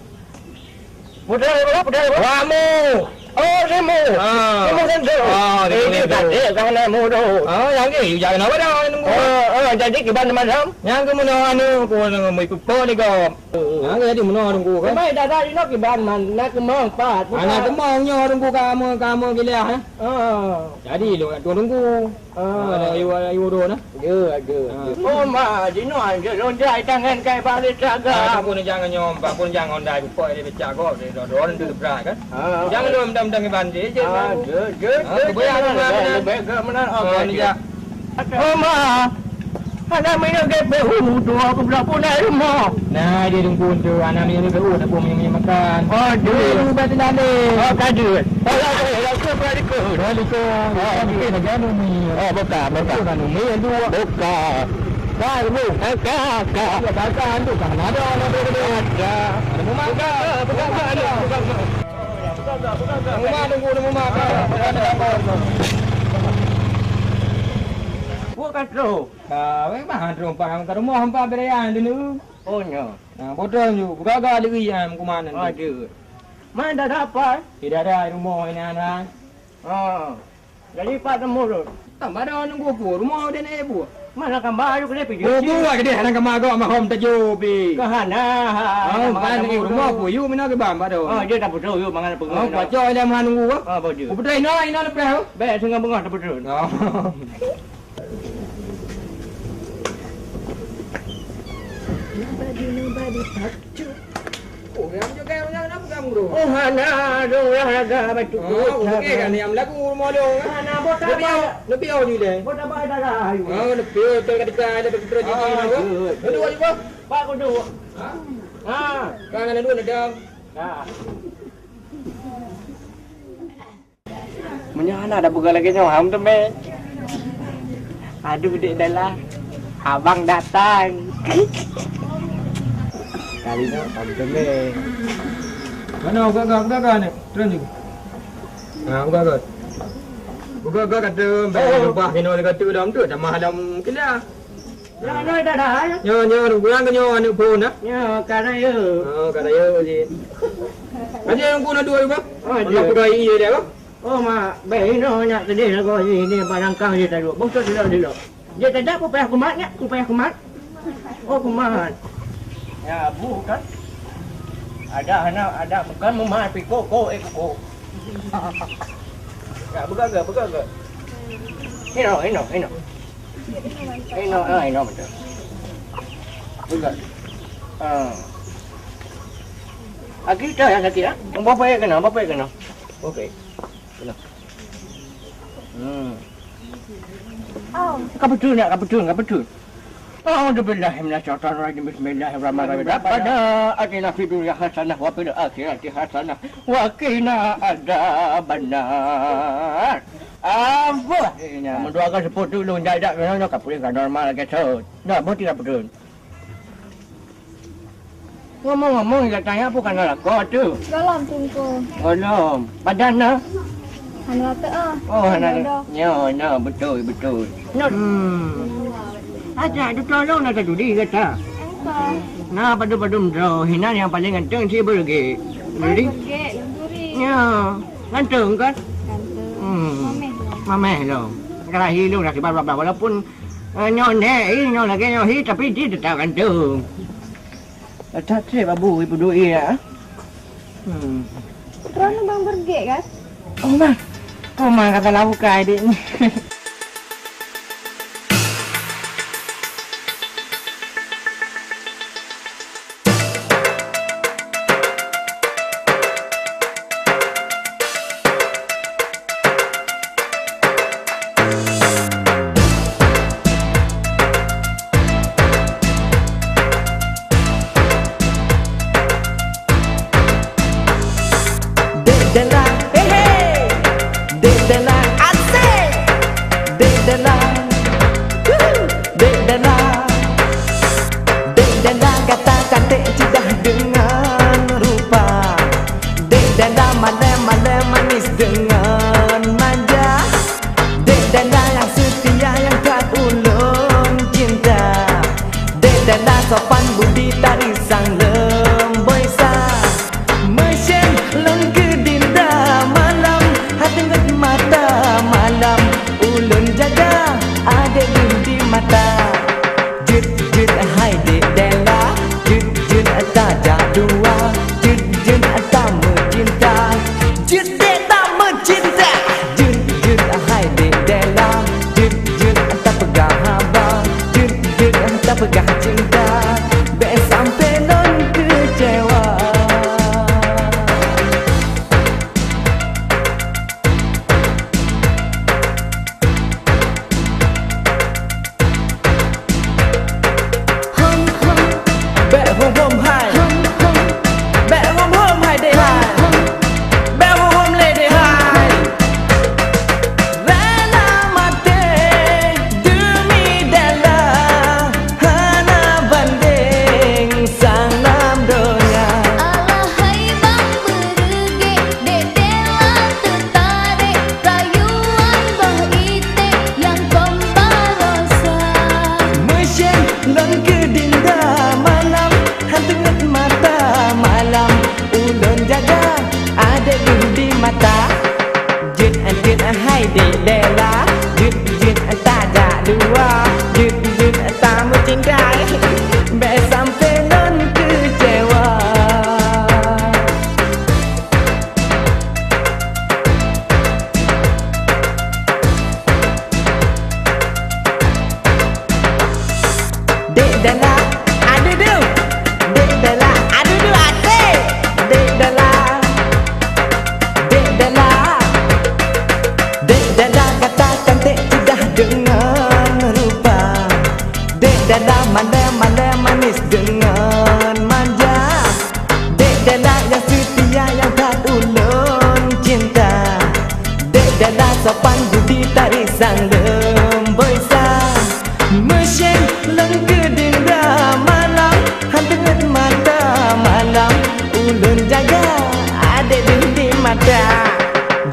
Putra. Bawamu. Oh, remo. Remo sendiri. Ini tak ada kerana murut. Yang ni you jaga apa dah nunggu. Jadi kibar nama dia? Yang ke mana anu ko mau ikut ko ni ko. Yang jadi mana nunggu kan. Baik dah dah ini kibar man nak kemang pat. Anak kemangnya nunggu kamu gila ha. Jadi lu nunggu. Ada ayu do na. Ya. Oh, ma, dino anje lonjai tangan kai balik jaga. Pun jangan nyom, pun jangan ondai ko dia becak ko dia doron tu berat kan. Jangan lu mendam-dam bandi je. Baik ke mana? Oh, ma. Anak minum ke behu tu aku pula pun nak rumah. Nah, dia tunggu tu anak ni ke nak pun makan. Oh, dia batin ande. Oh, kaju. Assalamualaikum. Okey, nak jamu ni. Oh, buka. Kan ni dua. Buka. Kamu, Kakak tu kan ada orang ada. Mau makan. Bukan. Rumah tunggu makan. bukan tu. Memang rumpang ke rumah hampa berian dulu. Oh, nya. Bodoh tu. Gagal lagi yang ke mana? Ada. Mana dah dapat? Tidak ada rumah ini anak. Jadi Pak Temurut. Tambah ada nunggu aku. Rumah dia ni ibu. Mana kan baru kena pergi. Aku lagi dia nak kemana kau mahom tajubi. Kahana. Kan ni rumah aku. You mina ke bam pada. Dia dah betul you mangan pengen. Baca dia mana nunggu ko? Betul. Betul ina lepas. Baik tengah bengah dah betul. Nobody touch you. Oh, yang juga yang nak kamu tu. Oh, hana dong raga betul. Okey kan yang lagu rumah dia. Hana bota Lebih awak ni le. bota ba dah ayu. Lebih tu kat dekat ada betul jadi ni. Dua juga. Pak ko dua. Kan ada dua ada. Menyana dah buka lagi nyawa ham tu me. Aduh dek dah abang datang. Kali ni ham tu me. Mana buka ni? Terus ni. Buka. Buka kata bah kena kata dalam tu dah dalam kelas. Ya noi dah. Nyo kurang ke nyo anu pun dah. Ya karaya. Kata ya je. Aje yang pun ada apa? dia. Apa kau ini dia apa? Oh mak, baik no nak sedih lah kau ni barang kau dia tak dulu. Bongso dulu. Dia tak ada apa payah kumat ni? Ku payah kumat. Oh kumat. Ya bukan. Ada bukan memang piko ko ko. Ya buka ke. Ini. Ini betul. Buka. Kita yang sakit ah. Bapa yang kena. Okey. Kena. Kapetun. Alhamdulillahirrahmanirrahim. Bismillahirrahmanirrahim. Rabbana atina fid dunya hasanah wa fil akhirati hasanah wa qina adzabannar. Apa? Mendoakan support dulu tidak kapulkan normal gitu. Nak mesti kapetun. Ngomong tanya apa kan lah kau tu? Galam tungku. Belum. Badan nak? Hana tu Oh, hana. Ya, betul. Aja tu tolong nak judi kata. Engkau. Nah, padu-padu mdo. Hina yang paling ganteng si berge. Jadi? Lemburi. Ya. Ganteng kan? Ganteng. Mameh lo. Kelahi lu nak sebab walaupun nyo lagi tapi dia tetap ganteng. Tak babu ibu doi ya. Terus bang berge kan? Oh mak kata lauk kai dia ni. Sopan budi tari sang lemboi sa Mesin lengke dinda malam hati nget mata malam ulun jaga ada di mata jut hai dek dela jut tak dua jut tak mencinta jut tak mencinta jut hai dek dela jut tak pegang abang jut tak pegang cinta sampai non kecewa Bẹ hôm hai Bẹ hôm hai để hai Bẹ hôm lê để hai Rela mate demi dela hana banding sang nam donya Alahai bang berge dedela tertarik rayuan bang ite yang pembarosa Mesin lengke dinda malam hantu nget mata malam ulun jaga ada di mata jut hai dek dela jut tak ada dua jut tak mencintai be sampai non kecewa dek dela ada du dek dela ada du ate dek dela kata sang lemboi sang mesin lengkeding dah malam hantu mata malam ulun jaga adik di mata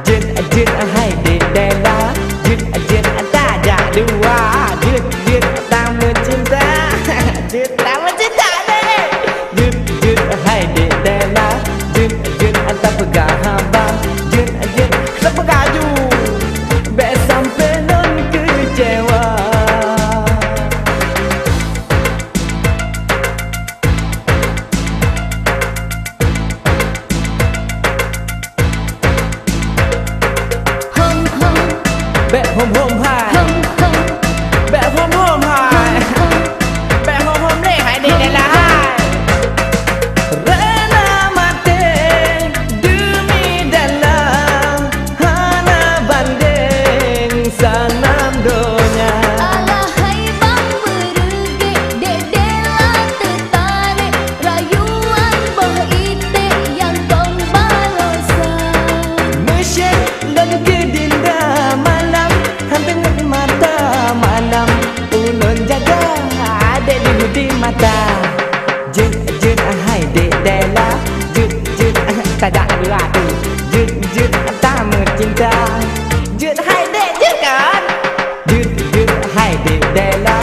jet jet hai dek dela jet jet tak ada dua jet jet tak mencinta jet tak mencinta jet jet hai dek dela jet jet tak pegang habang jet jet tak pegaju be sampai non kecewa. Bẹ hôm hôm hai bẹ hôm hôm hai bẹ hôm hôm này hai đi đây là hai Rena mate demi dalam hana banding sanam donya Alahai bang merugi dedela tertarik rayuan boh ite yang tong balosa mesin dan kedinda malam hantu mata malam ulun jaga adik di mata jet jet hai dek dela jet jet tak ada dua tu jet jet tak mencinta jet hai dek jet kan jet jet hai dek dela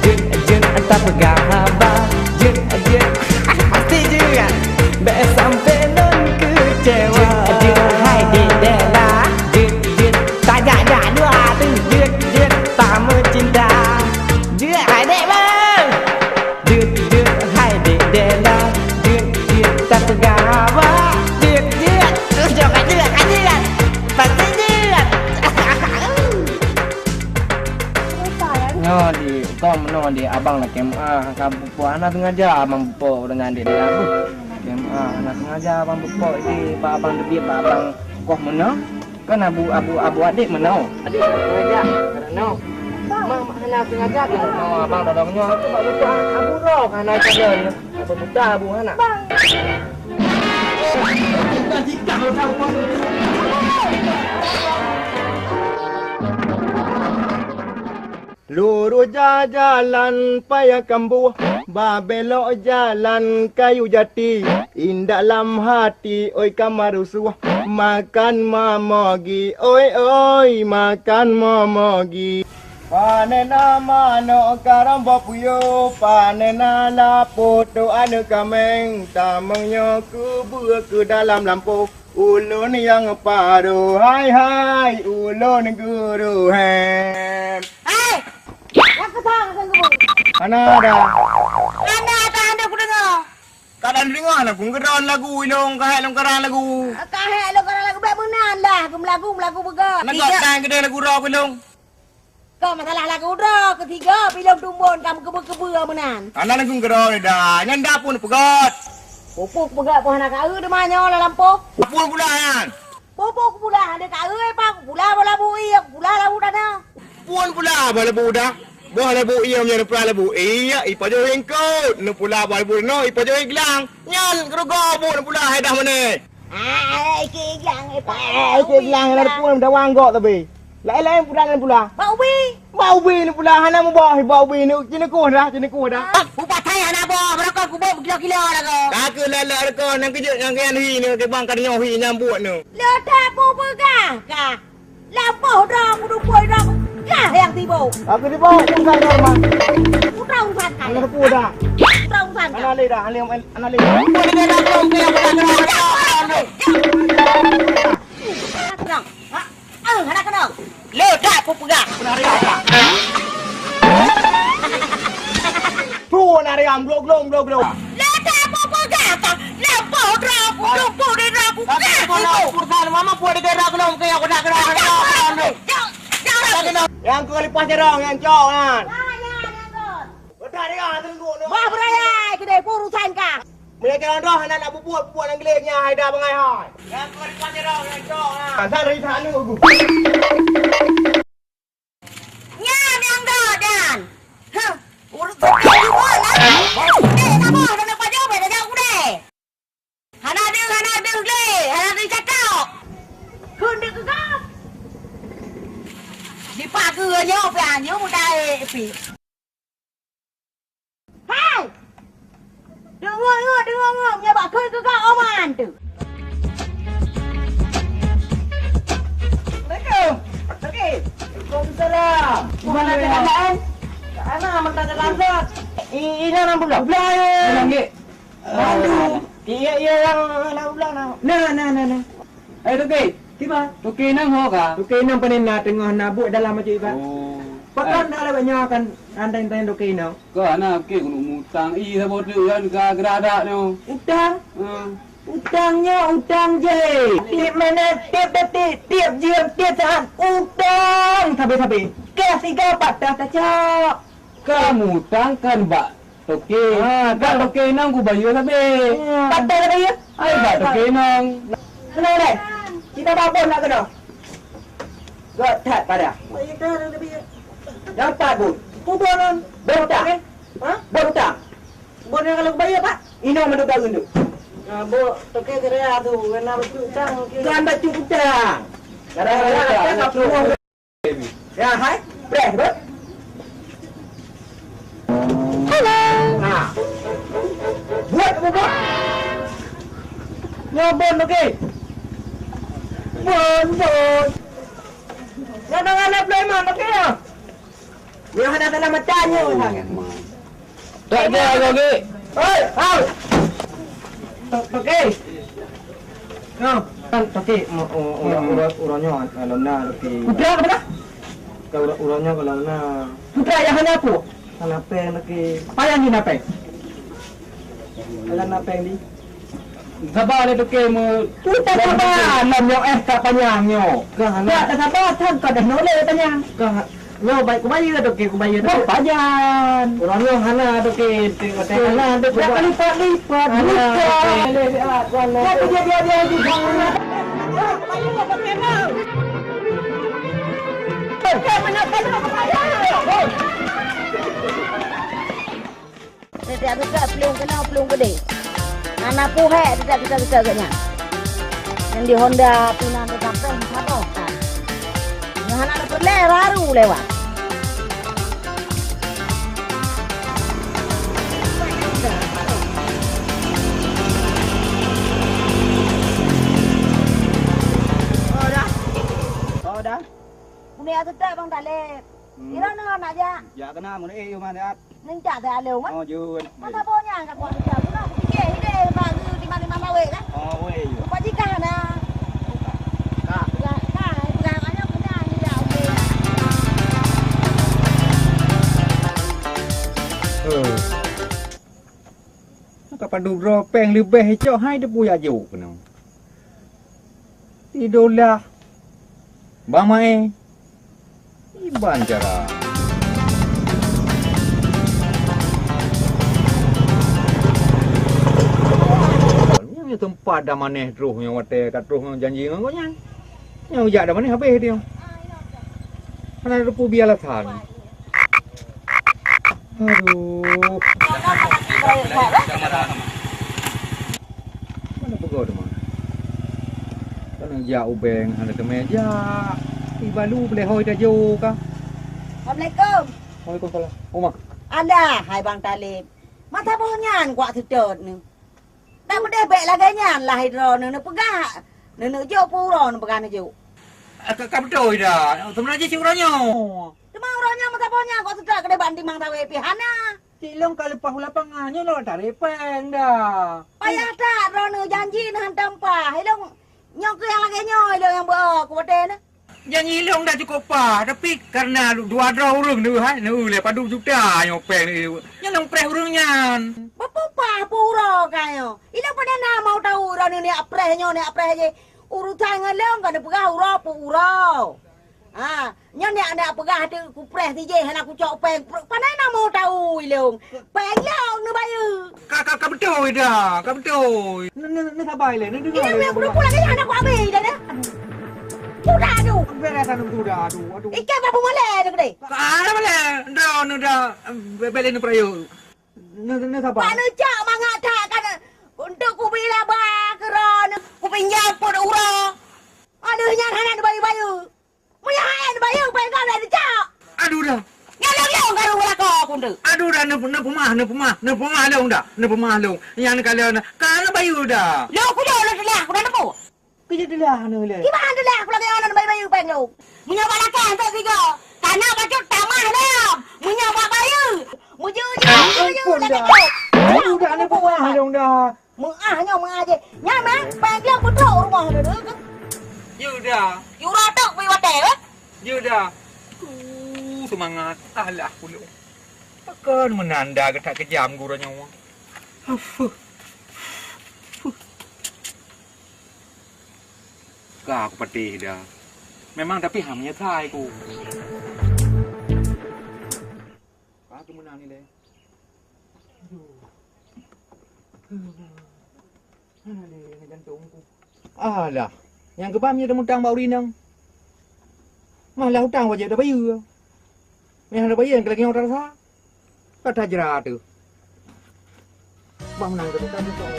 jet jet tak pegang habang jet jet pasti juga be sampai non kecewa jet hai dek dela jet jet tak ada dua tu jet jet tak mencinta jet hai dek bang jet jet hai dek dela jet jet tak pegang habang jet jet jangan jet kan pasti jet Nyo di kau meno di abang nak KMA kamu puan anak sengaja abang bupo dengan dia aku KMA anak sengaja abang bupo di pak abang lebih pak abang koh meno kan abu adik meno adik sengaja kerana mak anak sengaja kan abang dadangnya sebab buta abu roh anak jalan apa buta abu anak Lurus jalan payah kambuh, babelok jalan kayu jati. Indah dalam hati, oi kamar rusuh. Makan mamogi, oi oi, makan mamogi. Panena mano karam bapuyo, panena laput do anu kameng. Tamangnya kubur ke dalam lampu. Ulun yang paru, hai hai, ulun guru hem. Hei! Yang kesang ke kamu? Mana ada? Anda aku dengar. Kadang dengar lagu, ngeran lagu, ilong kahek long keran lagu. Kahek lo kalau lagu baik menan lah. Aku melagu begak. Nak kan kedai lagu rock ilong. Kau masalah lagu rock. Ketiga, film tumbun kamu kebur-kebur menan. Anak lagu ngeran dah. Nyanda pun pegat. Pupuk begak pun anak kau demanya lah lampu. Pun pula kan. Pupuk pula ada kau apa? Pula bola bui, pula lagu dana. Pun pula bola budak. Bola bu iya menjadi pula bu. Iya, ipa jo engkau. Nu pula bola bu no, ipa jo gelang. Nyan kerogo bu nu pula hai dah mana? Iki gelang apa? Iki gelang ada pun dah wanggok tapi. Lain-lain pula. Bau bi. Bau bi ni pula hana mu bau bi ni cina ku dah. Upat saya anak boh, berapa aku boh berkilo-kilo dah kau. Tak lelak kau nang kejut yang kan hi ni ke bang kadnya hi nyambut nu. Letak pupuk kah? Lampu dah, kudu boy dah. Kah yang tiba. Aku di bawah pun kan normal. Putra usan kah? Anak pu dah. Putra usan kah? Anak le dah, anak le. Boleh dah kau punya putra. Anak kena. Letak pupuk kah? Tu nak riam glog. Letak pupuk kah? Lampu dah, kudu boy dah. Pursan mama pu ada gerak glog ke aku nak gerak. Yang kau lepas jerong yang cok kan. Betul dia kan tunggu nu. Wah beraya, kedai urusan kah? Mereka orang dah nak buat yang gelengnya hai dah bangai hai. Yang kau lepas jerong yang cok kan. San ri than nu aku. Nya yang dan. Urusan kau juga lah. Kamu nak apa jawab dah aku deh. Hana dia le, hana dia cakap. Kun dia kegap. Dipak ke nyo pianyo mo dai pi. Hai. Dengar nya bak khơi ke kau oman tu. Okey. Waalaikumsalam. Mana keadaan? Ana mentang langsat. Ini orang bulan. Bulan ke? Aduh. Iya yang anak bulan. Nah. Toke. Tiba. Toke nang ho ka? Toke nang panin na tengah nabuk dalam macam ibat. Oh. Pakan ada banyak kan antai-antai toke nang. Ka ana ke gunu mutang i sa botu kan ka gerada no. Utang. Utangnya utang je. Tiap minit, tiap detik, tiap jam, tiap saat utang. Sabi-sabi. Kasih gapat dah cak. Kamu tangkan bak toke. Ka toke nang ku bayu sabe. Patah dah ya. Ai bak toke nang. Kenapa deh? Kita babon nak kena. Gak tak pada. Dapat bu. Kuburan. Berutang. Berutang. Boleh kalau bayar pak. Ini mana dah gundu. Bu, toke kerja tu. Kena berutang. Jangan baca utang. Kadang-kadang tak perlu. Ya, hai. Breh, ber. Hello. Nah. Buat. Ngobon okey. Bon. Kadang-kadang pleman okey ya. Dia ada dalam macamnya sangat. Tak ada lagi. Oi, au. Okey. No, kan okey urangnya alona okey. Putra apa? Kalau urangnya alona. Putra yang mana apa? Kenapa okey? Payang ni napa? Alam napa ni? Sabar le toke mo. Kita sabar namnya tak panjangnya. Tak sabar kan kau dah noleh panjang. Yo baik ku bayar toke ku bayar dah panjang. Urangnya hana toke hana toke lipat. Dia di sana. Tidak bisa pelung gede. Anak puhe tidak bisa ganya. Yang di Honda Pinan sampai satu kan. Yang anak dapat baru lewat. Oh dah. Punya tetap bang Talib. Ira nang nak aja. Ya kena mun yo mana at. Ning cak dah leu mah. Oh jun. Mata bonya kat kuat dia. Kuna fikir ide mak di mana mawe kan. Oh weh. Apa jika na? Kapag ropeng lebih cok hai dia punya juk kena. Tidurlah. Bamai. Iban cara. Ni tempat dah maneh rohnya wate kat roh janji ngau nyan. Yang ujak dah maneh habis dia. Mana rupu biarlah san. Aduh. Mana pegau tu mah? Kan jauh ubeng ada ke meja. Tiba lu boleh hoi dah jauh kah? Assalamualaikum. Waalaikumsalam. Oma. Ada hai bang Talib. Mata bonyan kuat sedot ni. Dah benda baik lagi nyan lah hidro ni pegah. Ni jo puro ni pegah ni jo. Kau betul dah. Sebenarnya si urangnya. Cuma urangnya mata bonyan kuat sedot kena banding mang tawe pihana. Silong kalau pahu lapangannya lo tak repeng dah. Payah tak rono janji ni hantam pa. Hilong nyok yang lagi nyoy lo yang bawa ku bade ni. Janji long dah cukup pa. Tapi karena dua urang ni hai. Ni le padu juta nyopeng ni. Nyalong preh urangnya. Bapa puro kayo. Ila pada na mau tahu rono ni apreh nyo ni apreh je. Urutan ngalong kan pegah uro puro. Nyo ni ada pegah tu ku preh ti je hana ku cok peng. Panai na mau tahu ilong. Peng long ni bayu. Kau betul dah. Kau betul. Ni sabar le. Ni dengar. Ini aku pulang ke anak aku habis dah dah. Sudah tu. Beresan sudah. Aduh. Ikan apa boleh tu gede. Ada boleh. Dah. Beli ni perayu. Ni sabar. Mana cak mangak tak kan untuk ku bila bakron. Ku pinjam pun ura. Aduh nyan hana bayu-bayu. Punya hain bayu peng kau dah cak. dah. Yang kalau belaka aku tu. Aduh dah ne pemah long dah. Ne pemah long. Yang kalau kana bayu dah. Lo aku dah lah aku dah nemu. Kerja delah ne le. Gimana tu lah aku lagi anak bayu penyu. Punya belaka tu tiga. Tanah baju tamah dah. Punya bayu. Muju. Ampun dah. Aduh dah ne pemah long dah. Mengahnya mengaje. Nyama panggil aku tu rumah tu. You dah. You ratok pi hotel. You dah. Semangat. Alah pula. Takkan menanda ke tak kejam guru nyawa. Kak aku pedih dah. Memang tapi hamnya thai ku. Kak tu menang ni le. Mana le ni jantungku. Alah, yang kebamnya dah mutang bau rinang. Malah hutang wajah dah bayu. Yang ada bayi yang lagi orang rasa. Kata jerah tu. Bang nang kita tu soal.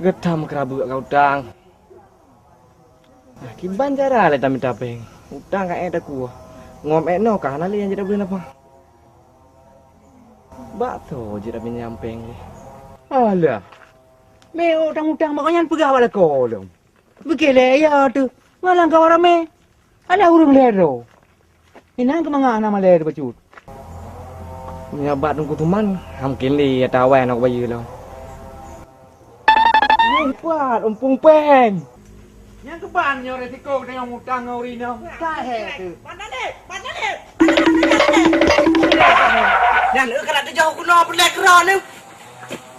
Getam kerabu kau utang. Kiban cara le tapi tapeng. Utang kat ada ku. Ngom no kah nali yang jadi boleh apa? Bakso je dah menyamping ni. Alah. Meo utang-utang makanya pegah pada kau dong. Begele ya tu. Ngalang kau orang me. Ada urung lero. Inang ke manga nama lero bacut. Punya bat nunggu tuman. Mungkin li tawen nak bayu lo. Buat umpung peng. Yang keban nyo resiko dengan utang ngau rino. Kahe tu. Mana ni? Yang lu kena tu jauh kuno pelak keron ni.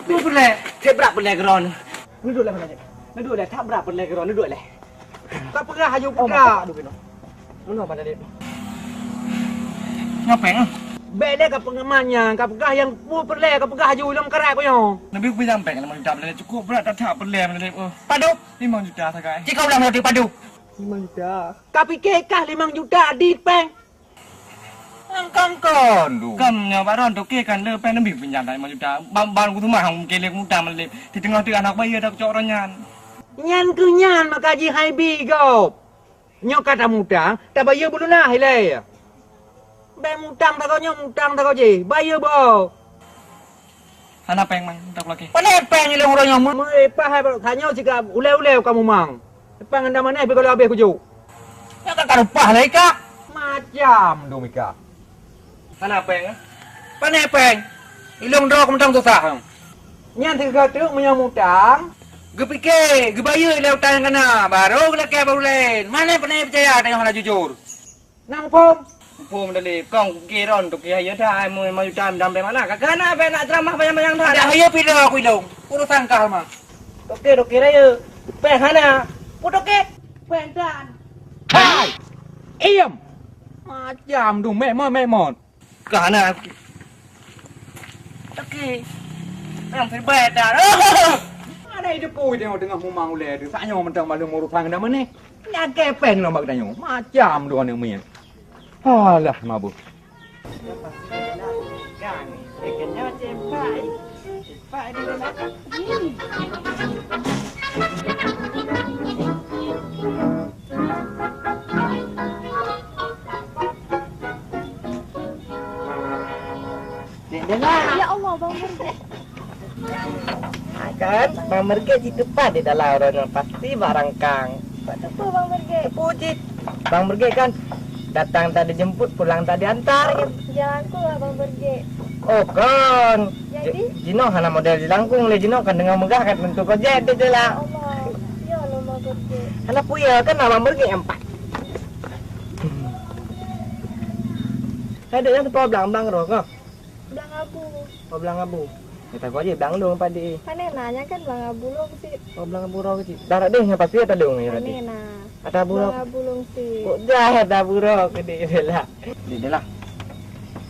Tu pelak. Dia berat pelak keron. Duduklah pelak. Duduklah tak berat pelak keron duduklah. Tak pegah haju pegah. Duduk no. Mana pada dia? Ngapeng? Bele ka pengamannya, ka pegah yang pu pelak, ka pegah haju dalam karat ko yo. Nabi ku sampai 5 juta pelak cukup berat tak pelak mana dia. Padu 5 juta sakai. Jika udah mau dipadu. 5 juta. Ka fikir kah 5 juta di peng. Angkang tu. Kamnya baron tu ke kan le pen nabi pinjam 5 juta. Ban ku tu mah hang kele ku utang melip. Di tengah-tengah anak bayi ada cok ranyan. Nyan ke nyan makaji hai bi go. Nyok kata mutang, tak bayar bulu nah hilai. Bay mutang tak kau nyok mutang tak kau je. Bayar bo. Anak peng mang tak lagi. Pane peng ni orang yang apa hai tanya jika ulai-ulai kamu mang. Peng anda mana bi kalau habis ku ju. Ya kan karupah lai ka. Macam tu mika. Anak peng. Pane peng. Ilong dro kamu tang susah. Nyan tiga tu punya mutang. Gepike, gebayar le utang kana. Baru lek baru lain. Mana pane percaya tengok hana jujur. Nang pom. Pom dali kong kiron tu kia ya dah mau juta sampai mana? Kakak nak nak ceramah banyak-banyak dah. Dah ya pira aku ilong. Urusan kah mah. Okey raya. Peh hana. Putoke. Pentan. Hai. Iem. Macam tu memon. Kahana. Okey. Yang terbaik dah. Ada hidup kau tengok tengah mumang ulai tu. Saknya mentang malu urusan dah mana? Nak kepeng lo mak tanya. Macam tu orang yang alah, mabuk. Kan, ikannya cempai. Cempai dia nak. Ya Allah, Bang Merge. Kan, Bang Merge di depan di dalam orang pasti barang kang. Apa Bang Merge? Pujit. Bang Merge kan datang tadi jemput, pulang tadi antar. Jalanku lah Bang Merge. Oh kan. Jadi? Jino hana model di langkung le Jino kan dengan megah kan bentuk ojek dia lah. Allah. Ya Allah Bang Merge. Hana puya kan Bang Merge 4. Ada yang tu belang roh kah? Belang abu. Oh belang abu. Kita gua aja belang dong padi. Pane nanya kan Bang Abu lo sih. Oh belang abu roh kecil. Darat deh yang pasti ada dong ya tadi. Pane nah. Ada abu roh. Bang Abu long sih. Oh dah ada abu roh gede lah. Gede lah.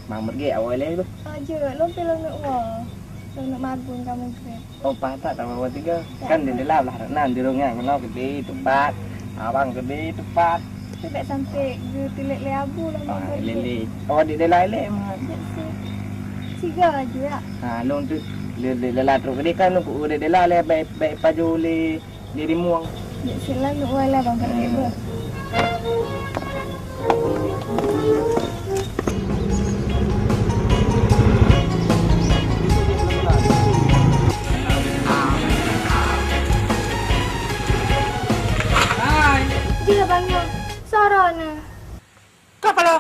Bang Merge awal le tu. Aja lo pelong nak wah. Lo nak magun kamu ke. Oh patah tambah 3. Kan dia lah nan di rongnya kenal gede tempat. Abang gede tempat. Sampai sampai ke tilik le abu lah Bang Merge. Lele. Oh di delai le mah. Tiga aja ya. Long tu lelah teruk dia kan lu udah lelah le baik paju le dimuang. Ya sila nak wala bang kat dia. Dia bangnya sarana. Kapa lo?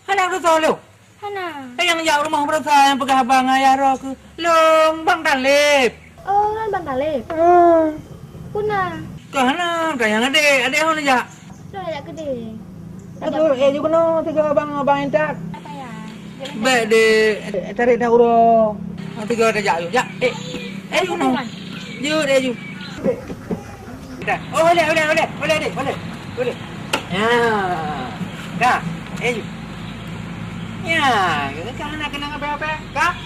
Hanang tu solo. Hana. Yang jauh rumah berusaha yang pegah abang ayah roh ke. Long bang talib. Oh, kan bang talib. Puna. Ke hana yang adik hon aja. Dah ada gede. Aduh, juga no tiga abang entak. Apa ya? Baik de tarik dah uro. Tiga dah jauh. Ya. Juga no. Ju. Dah. Oh, boleh. Ya. Dah. Ju. Ya, kan nak kena apa-apa? Kak?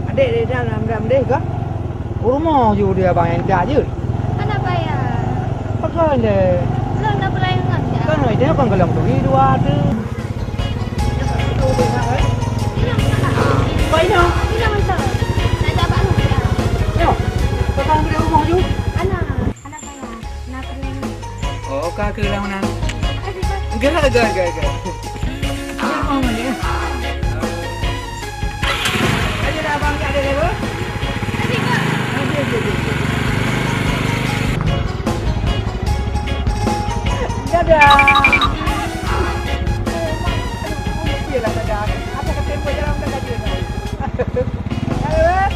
Adik dia dalam dia ke? Rumah je dia abang yang tak je. Kan apa ya? Pakai dia. Lo nak pelayan aja. Kan dia kan kalau tu dua tu. Baik no. Tidak masalah. Nak dapat lu ya. Yo. Pakai dia rumah je. Anak apa ya? Nak pelayan. Oh, kak ke lah mana? Asyik. Gak. Ya mau mana? Aja dah abang kat dia tu. Dadah. Iyalah dadah. Apa kata tempoh jalan dah dia. Halo.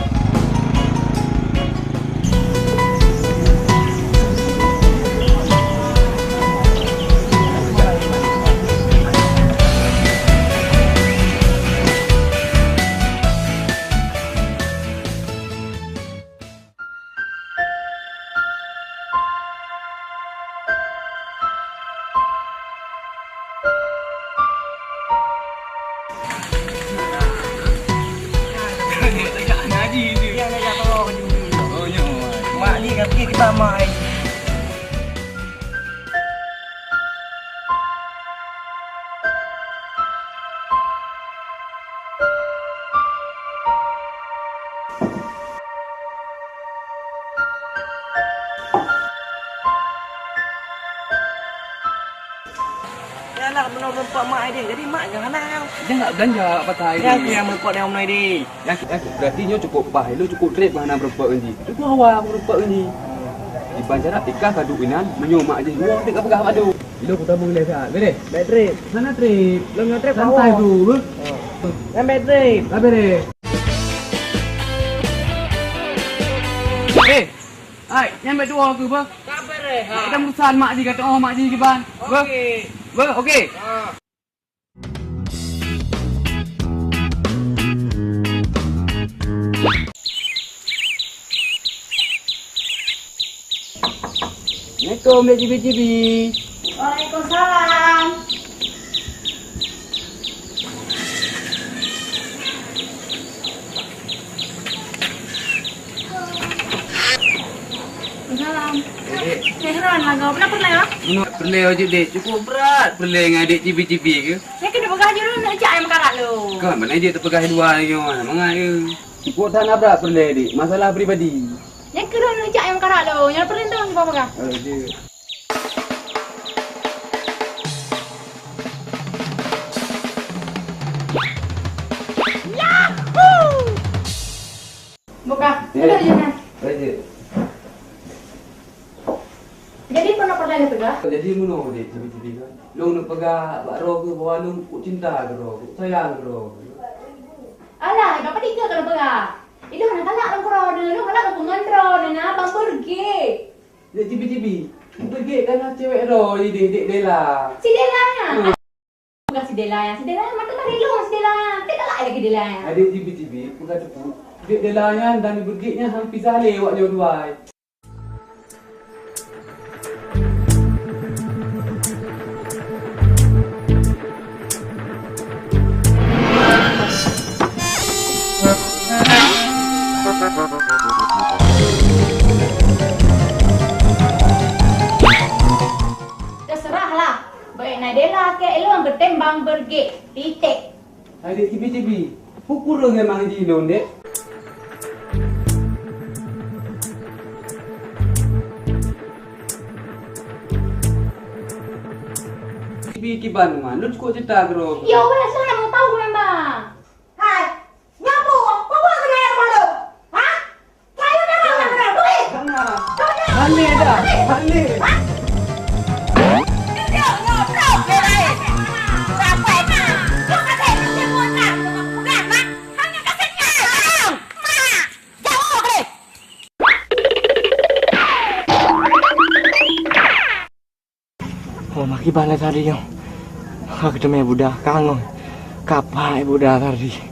Mak ni kan pergi kita mak ni. Yalah benar merempak mak dia. Jadi mak jangan nak. Dia nak belanja pakai Dia ni. yang merempak dia omnoi dia. Berarti nyo cukup baik. Lu cukup trade mana berempat ni. Itu awal berempat ni. Di banjara tikah kadu inan menyomak je. Wong tik pegah padu. Bilo putar boleh tak? Boleh. Bad trip. Sana trip. Lo nyotrip Santai tu. Yang bad trip. Habis deh. Ai, nyampe dua ke ba? Kabar eh. Kita musan mak ji kata mak ji ke ban. Okey. Okey. Assalamualaikum Dek Cibi-cibi. Waalaikumsalam. Salam. Dek, Heran lah kau. Kenapa lah? menurut perleh aja Dek. Cukup berat perleh dengan Dek Cibi-cibi ke? Saya kena pegang je dulu nak cak ayam karat lu. Kan mana dia terpegah dua ni orang. Mangat je. Cukup tak nak berat perleh Dek. Masalah peribadi. Yang kena nak cak ayam karat lu. Yang perintah kau pegang. Dia. Buka. Duduk je kan. Raja. Jadi pernah ni pegang? Jadi mana Dek Cibi-cibi kan? Lu nak pegah bak roh ke bawah lu cinta ke roh? Sayang ke roh? Alah, dapat tiga kalau pegang. Itu nak kalak lang kau dulu. Lu kalak aku ngontrol na abang pergi. Dek Cibi-cibi. Pergi kan cewek roh ni Dek Dela. Si Dela ya. Bukan si Dela ya. Si Dela ya. Mata kari lu si Dela ya. Tidak lah lagi Dela ya. Adik Cibi-cibi pegah cepu. Dek Dela yang dan bergiknya hampir saleh awak jauh-jauh. Laki lu ang ketembang berge. Titik. Adik cibi-cibi. Pukul dengan mang jilon dek. Cibi kiban man, lu cukup cerita kero. Yo, wes saya mau tahu memang. Hai, nyapu, bawa ke dalam malu. Hah? Kayu dah makan benar, duit. Hane dah, hane. Oh, maki bala tadi yang. Aku ketemu Buddha, kangen. Kapai Buddha tadi.